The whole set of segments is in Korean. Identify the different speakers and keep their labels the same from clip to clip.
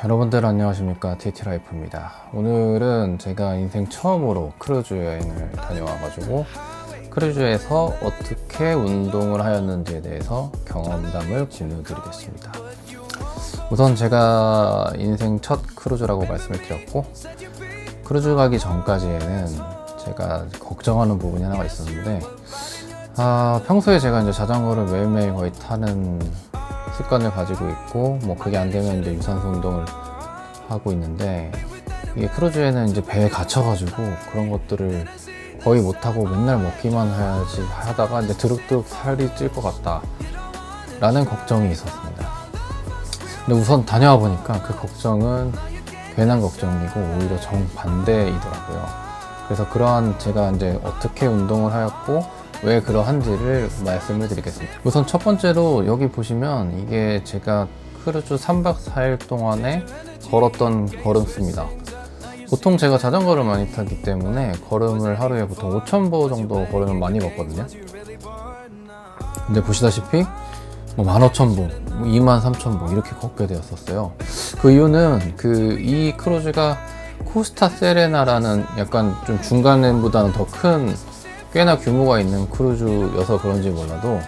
Speaker 1: 여러분들 안녕하십니까, TT라이프입니다. 오늘은 제가 인생 처음으로 크루즈 여행을 다녀와가지고 크루즈에서 어떻게 운동을 하였는지에 대해서 경험담을 공유드리겠습니다. 우선 제가 인생 첫 크루즈라고 말씀을 드렸고, 크루즈 가기 전까지에는 제가 걱정하는 부분이 하나가 있었는데, 평소에 제가 이제 자전거를 매일매일 거의 타는 습관을 가지고 있고, 뭐 그게 안 되면 이제 유산소 운동을 하고 있는데, 이게 크루즈에는 이제 배에 갇혀가지고 그런 것들을 거의 못하고 맨날 먹기만 해야지 하다가 이제 드륵드륵 살이 찔 것 같다 라는 걱정이 있었습니다. 근데 우선 다녀와 보니까 그 걱정은 괜한 걱정이고 오히려 정반대이더라고요. 그래서 그러한 제가 이제 어떻게 운동을 하였고 왜 그러한지를 말씀을 드리겠습니다. 우선 첫 번째로 여기 보시면 이게 제가 크루즈 3박 4일 동안에 걸었던 걸음수입니다. 보통 제가 자전거를 많이 타기 때문에 걸음을 하루에 보통 5,000보 정도 걸음을 많이 걷거든요. 근데 보시다시피 뭐 15,000보, 23,000보 이렇게 걷게 되었었어요. 그 이유는 이 크루즈가 코스타 세레나라는 약간 좀 중간보다는 더 큰 꽤나 규모가 있는 크루즈여서 그런지 몰라도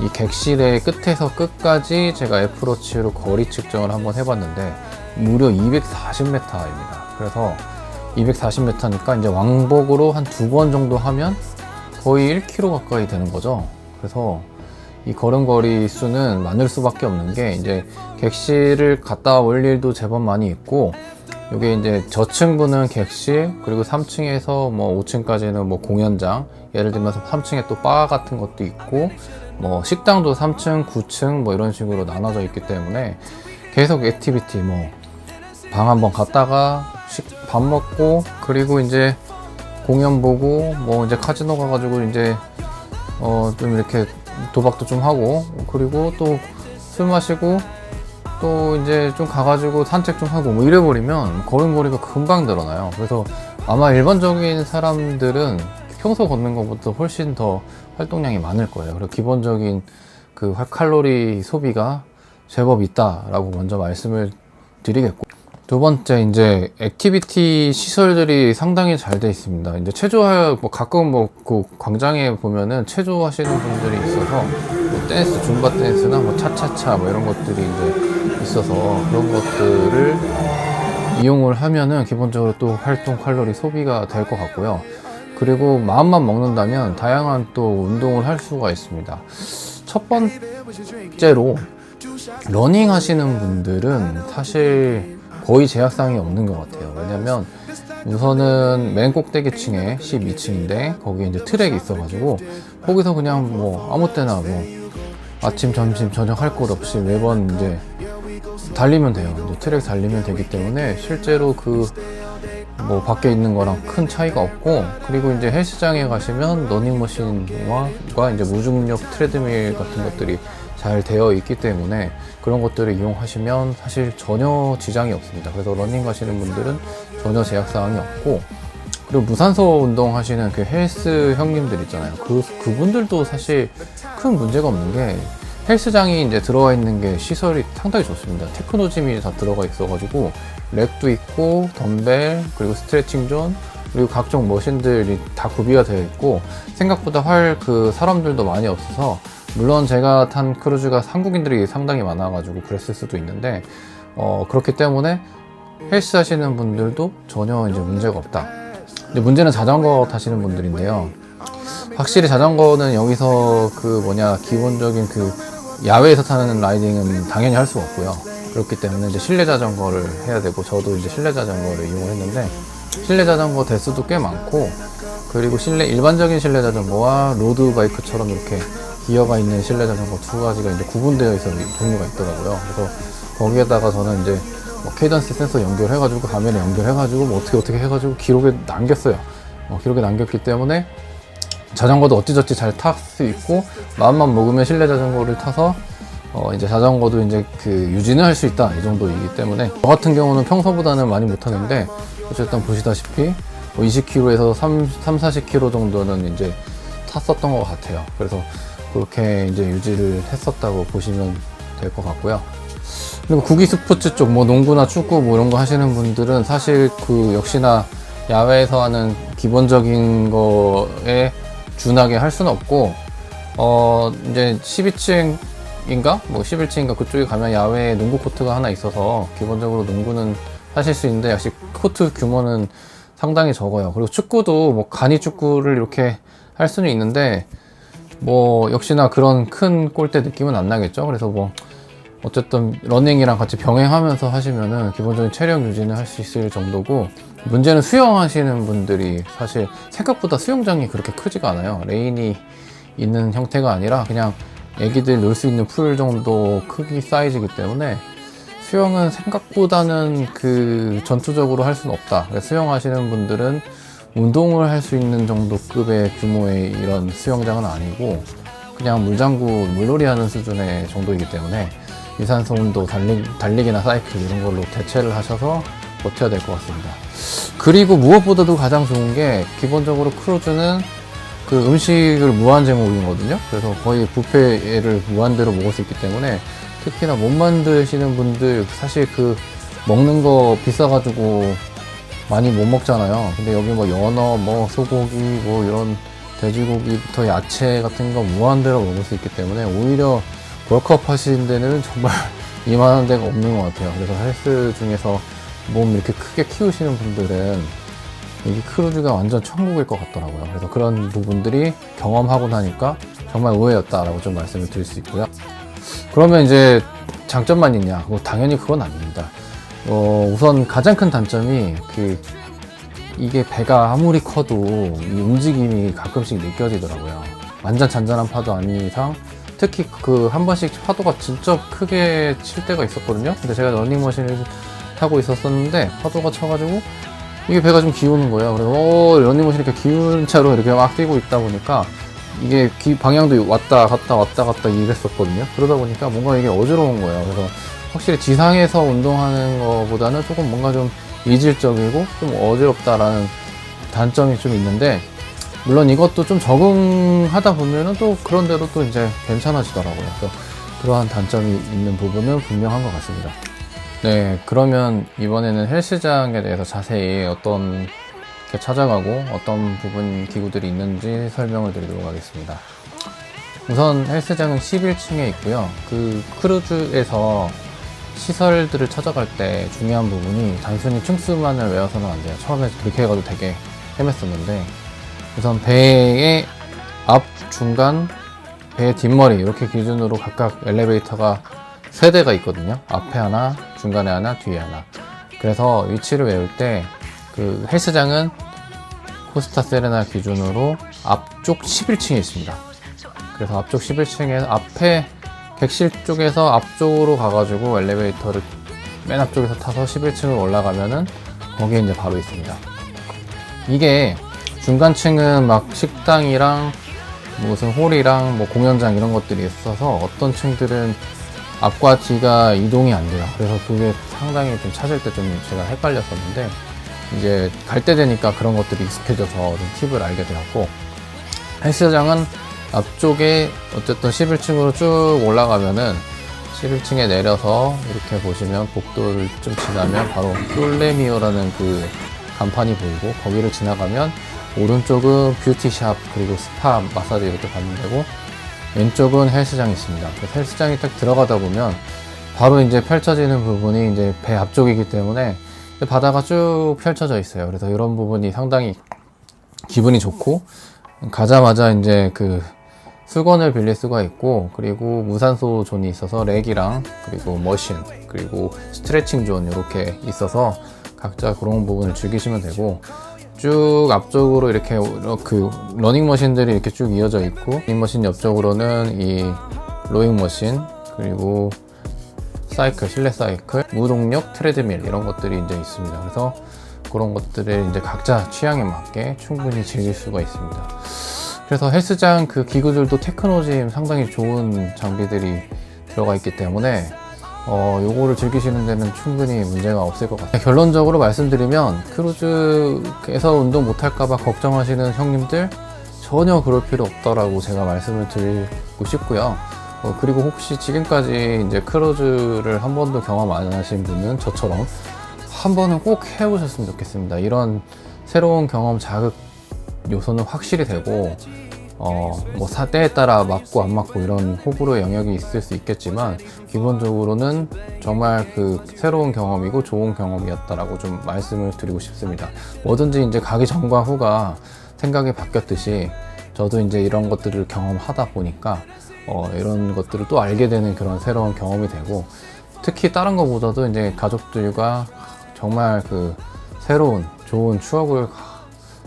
Speaker 1: 이 객실의 끝에서 끝까지 제가 애플워치로 거리 측정을 한번 해봤는데 무려 240m입니다. 그래서 240m니까 이제 왕복으로 한 2번 정도 하면 거의 1km 가까이 되는 거죠. 그래서 이 걸음거리 수는 많을 수밖에 없는 게, 이제 객실을 갔다 올 일도 제법 많이 있고, 이게 이제 저층부는 객실, 그리고 3층에서 뭐 5층까지는 뭐 공연장, 예를 들면서 3층에 또 바 같은 것도 있고, 뭐 식당도 3층, 9층 뭐 이런 식으로 나눠져 있기 때문에 계속 액티비티, 뭐 방 한번 갔다가 밥 먹고, 그리고 이제 공연 보고, 뭐 이제 카지노 가가지고 이제 좀 이렇게 도박도 좀 하고, 그리고 또 술 마시고 또 이제 좀 가가지고 산책 좀 하고 뭐 이래버리면 걸음걸이가 금방 늘어나요. 그래서 아마 일반적인 사람들은 평소 걷는 것보다 훨씬 더 활동량이 많을 거예요. 그리고 기본적인 그 칼로리 소비가 제법 있다라고 먼저 말씀을 드리겠고, 두 번째, 이제 액티비티 시설들이 상당히 잘 돼 있습니다. 이제 뭐 가끔 뭐 그 광장에 보면은 체조하시는 분들이 있어서 뭐 댄스, 줌바 댄스나 뭐 차차차 뭐 이런 것들이 이제 있어서 그런 것들을 이용을 하면은 기본적으로 또 활동 칼로리 소비가 될 것 같고요. 그리고 마음만 먹는다면 다양한 또 운동을 할 수가 있습니다. 첫 번째로 러닝 하시는 분들은 사실 거의 제약사항이 없는 것 같아요. 왜냐면 우선은 맨 꼭대기층에 12층인데 거기에 이제 트랙이 있어가지고 거기서 그냥 뭐 아무 때나 뭐 아침, 점심, 저녁 할 것 없이 매번 이제 달리면 돼요. 이제 트랙 달리면 되기 때문에 실제로 뭐 밖에 있는 거랑 큰 차이가 없고, 그리고 이제 헬스장에 가시면 러닝머신과 이제 무중력 트레드밀 같은 것들이 잘 되어 있기 때문에 그런 것들을 이용하시면 사실 전혀 지장이 없습니다. 그래서 러닝 가시는 분들은 전혀 제약사항이 없고, 그리고 무산소 운동 하시는 그 헬스 형님들 있잖아요. 그분들도 사실 큰 문제가 없는 게, 헬스장이 이제 들어가 있는 게 시설이 상당히 좋습니다. 테크노짐이 다 들어가 있어가지고 렉도 있고 덤벨, 그리고 스트레칭 존, 그리고 각종 머신들이 다 구비가 되어 있고, 생각보다 사람들도 많이 없어서, 물론 제가 탄 크루즈가 한국인들이 상당히 많아가지고 그랬을 수도 있는데, 그렇기 때문에 헬스 하시는 분들도 전혀 이제 문제가 없다. 이제 문제는 자전거 타시는 분들인데요. 확실히 자전거는 여기서 기본적인 야외에서 타는 라이딩은 당연히 할 수가 없고요. 그렇기 때문에 이제 실내 자전거를 해야 되고, 저도 이제 실내 자전거를 이용을 했는데, 실내 자전거 대수도 꽤 많고, 그리고 일반적인 실내 자전거와 로드 바이크처럼 이렇게 기어가 있는 실내 자전거 두 가지가 이제 구분되어 있어 종류가 있더라고요. 그래서 거기에다가 저는 이제 뭐 케이던스 센서 연결해가지고, 가면에 연결해가지고, 뭐 어떻게 해가지고 기록에 남겼어요. 기록에 남겼기 때문에 자전거도 어찌저찌 잘 탈 수 있고, 마음만 먹으면 실내 자전거를 타서 이제 자전거도 이제 그 유지는 할 수 있다, 이 정도이기 때문에. 저 같은 경우는 평소보다는 많이 못하는데, 어쨌든 보시다시피 20km에서 40km 정도는 이제 탔었던 것 같아요. 그래서 그렇게 이제 유지를 했었다고 보시면 될 것 같고요. 그리고 구기 스포츠 쪽, 뭐 농구나 축구 뭐 이런 거 하시는 분들은 사실 그 역시나 야외에서 하는 기본적인 거에 준하게 할 수는 없고, 이제 12층인가? 뭐 11층인가 그쪽에 가면 야외에 농구 코트가 하나 있어서 기본적으로 농구는 하실 수 있는데, 역시 코트 규모는 상당히 적어요. 그리고 축구도 뭐 간이 축구를 이렇게 할 수는 있는데, 뭐 역시나 그런 큰 골대 느낌은 안 나겠죠. 그래서 뭐 어쨌든 러닝이랑 같이 병행하면서 하시면은 기본적인 체력 유지는 할 수 있을 정도고, 문제는 수영하시는 분들이 사실 생각보다 수영장이 그렇게 크지가 않아요. 레인이 있는 형태가 아니라 그냥 애기들 놀 수 있는 풀 정도 크기 사이즈이기 때문에 수영은 생각보다는 그 전투적으로 할 수는 없다. 수영하시는 분들은 운동을 할 수 있는 정도 급의 규모의 이런 수영장은 아니고, 그냥 물놀이 하는 수준의 정도이기 때문에 유산소 운동, 달리기나 사이클 이런 걸로 대체를 하셔서 버텨야 될 것 같습니다. 그리고 무엇보다도 가장 좋은 게, 기본적으로 크루즈는 그 음식을 무한 제공이거든요. 그래서 거의 뷔페를 무한대로 먹을 수 있기 때문에, 특히나 못 만드시는 분들, 사실 그 먹는 거 비싸가지고 많이 못 먹잖아요. 근데 여기 뭐 연어, 뭐 소고기, 뭐 이런 돼지고기부터 야채 같은 거 무한대로 먹을 수 있기 때문에, 오히려 벌크업 하시는 데는 정말 이만한 데가 없는 것 같아요. 그래서 헬스 중에서 몸 이렇게 크게 키우시는 분들은 여기 크루즈가 완전 천국일 것 같더라고요. 그래서 그런 부분들이 경험하고 나니까 정말 의외였다라고 좀 말씀을 드릴 수 있고요. 그러면 이제 장점만 있냐? 뭐 당연히 그건 아닙니다. 우선 가장 큰 단점이 이게 배가 아무리 커도 이 움직임이 가끔씩 느껴지더라고요. 완전 잔잔한 파도 아닌 이상, 특히 한 번씩 파도가 진짜 크게 칠 때가 있었거든요. 근데 제가 러닝머신을 타고 있었는데 파도가 쳐가지고 이게 배가 좀 기우는 거예요. 그래서 러닝머신이 이렇게 기운 차로 이렇게 막 뛰고 있다 보니까 이게 방향도 왔다 갔다 이랬었거든요. 그러다 보니까 뭔가 이게 어지러운 거예요. 그래서 확실히 지상에서 운동하는 것보다는 조금 뭔가 좀 이질적이고 좀 어지럽다라는 단점이 좀 있는데, 물론 이것도 좀 적응하다 보면은 또 그런대로 또 이제 괜찮아지더라고요. 그래서 그러한 단점이 있는 부분은 분명한 것 같습니다. 네, 그러면 이번에는 헬스장에 대해서 자세히 어떤 게 찾아가고 어떤 부분 기구들이 있는지 설명을 드리도록 하겠습니다. 우선 헬스장은 11층에 있고요. 그 크루즈에서 시설들을 찾아갈 때 중요한 부분이 단순히 층수만을 외워서는 안 돼요. 처음에 그렇게 해가지고 되게 헤맸었는데, 우선 배의 앞, 중간, 배의 뒷머리 이렇게 기준으로 각각 엘리베이터가 3대가 있거든요. 앞에 하나, 중간에 하나, 뒤에 하나. 그래서 위치를 외울 때 그 헬스장은 코스타 세레나 기준으로 앞쪽 11층에 있습니다. 그래서 앞쪽 11층에 앞에 객실 쪽에서 앞쪽으로 가가지고 엘리베이터를 맨 앞쪽에서 타서 11층을 올라가면은 거기에 이제 바로 있습니다. 이게 중간층은 막 식당이랑 무슨 홀이랑 뭐 공연장 이런 것들이 있어서 어떤 층들은 앞과 뒤가 이동이 안 돼요. 그래서 그게 상당히 좀 찾을 때 좀 제가 헷갈렸었는데, 이제 갈 때 되니까 그런 것들이 익숙해져서 좀 팁을 알게 되었고, 헬스장은 앞쪽에 어쨌든 11층으로 쭉 올라가면은 11층에 내려서 이렇게 보시면 복도를 좀 지나면 바로 솔레미오라는 그 간판이 보이고, 거기를 지나가면 오른쪽은 뷰티샵 그리고 스파 마사지 이렇게 가면 되고, 왼쪽은 헬스장이 있습니다. 그래서 헬스장이 딱 들어가다 보면 바로 이제 펼쳐지는 부분이 이제 배 앞쪽이기 때문에 바다가 쭉 펼쳐져 있어요. 그래서 이런 부분이 상당히 기분이 좋고, 가자마자 이제 수건을 빌릴 수가 있고, 그리고 무산소 존이 있어서 렉이랑 그리고 머신 그리고 스트레칭 존 이렇게 있어서 각자 그런 부분을 즐기시면 되고, 쭉 앞쪽으로 이렇게 그 러닝머신들이 이렇게 쭉 이어져 있고, 러닝머신 옆쪽으로는 이 로잉머신 그리고 사이클, 실내 사이클, 무동력 트레드밀 이런 것들이 이제 있습니다. 그래서 그런 것들을 이제 각자 취향에 맞게 충분히 즐길 수가 있습니다. 그래서 헬스장 그 기구들도 테크노짐 상당히 좋은 장비들이 들어가 있기 때문에 요거를 즐기시는 데는 충분히 문제가 없을 것 같아요. 결론적으로 말씀드리면, 크루즈에서 운동 못할까봐 걱정하시는 형님들 전혀 그럴 필요 없다라고 제가 말씀을 드리고 싶고요. 그리고 혹시 지금까지 이제 크루즈를 한 번도 경험 안 하신 분은 저처럼 한 번은 꼭 해보셨으면 좋겠습니다. 이런 새로운 경험 자극 요소는 확실히 되고, 뭐 때에 따라 맞고 안 맞고 이런 호불호의 영역이 있을 수 있겠지만, 기본적으로는 정말 그 새로운 경험이고 좋은 경험이었다라고 좀 말씀을 드리고 싶습니다. 뭐든지 이제 가기 전과 후가 생각이 바뀌었듯이, 저도 이제 이런 것들을 경험하다 보니까 이런 것들을 또 알게 되는 그런 새로운 경험이 되고, 특히 다른 것보다도 이제 가족들과 정말 그 새로운 좋은 추억을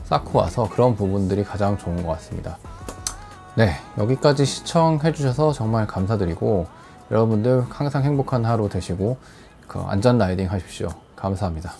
Speaker 1: 쌓고 와서 그런 부분들이 가장 좋은 것 같습니다. 네, 여기까지 시청해 주셔서 정말 감사드리고, 여러분들 항상 행복한 하루 되시고 안전 라이딩 하십시오. 감사합니다.